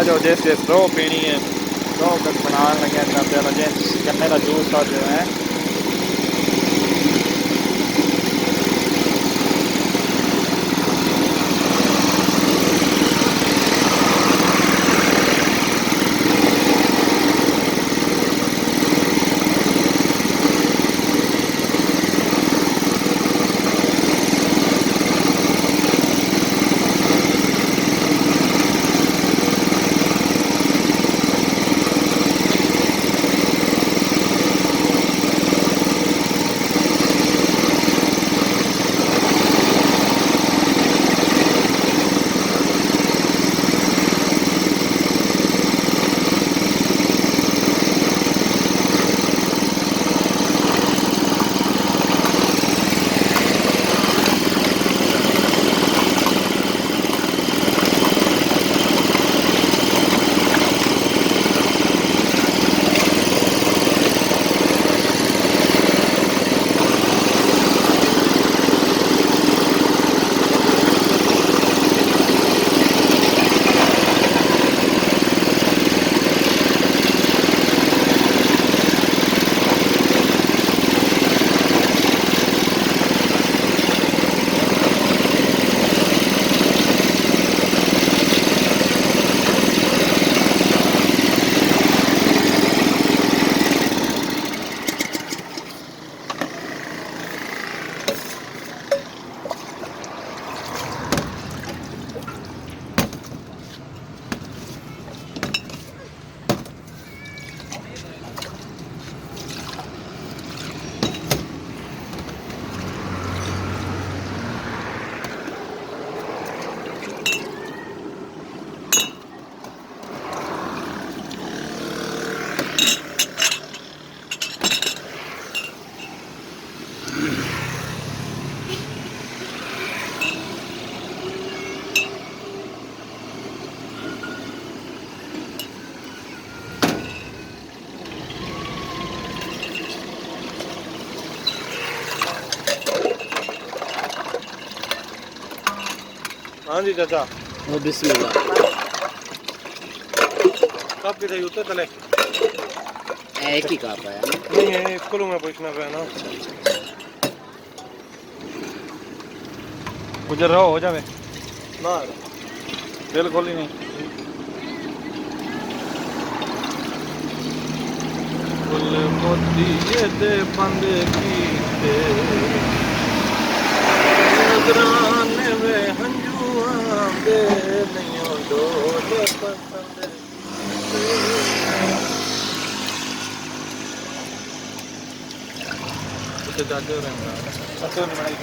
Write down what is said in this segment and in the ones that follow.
जाओ जिस जिस रो पीनी है रो बस बनाने लगे गन्ने का जूस और जो है। हाँ जी चाचा वो बिस्मिल्लाह कब किधर उतर चले एक ही कप है नहीं है इसको मैं पूछना पे ना गुजर रहा हो जावे ना बिल्कुल ही नहीं फुल मोती ये दे बंदे कीते नजराने वे हंजुआं दे नहीं डोले पसंद उसे जाते रहना अच्छा नहीं बनाई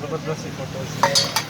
जबरदस्ती फोटो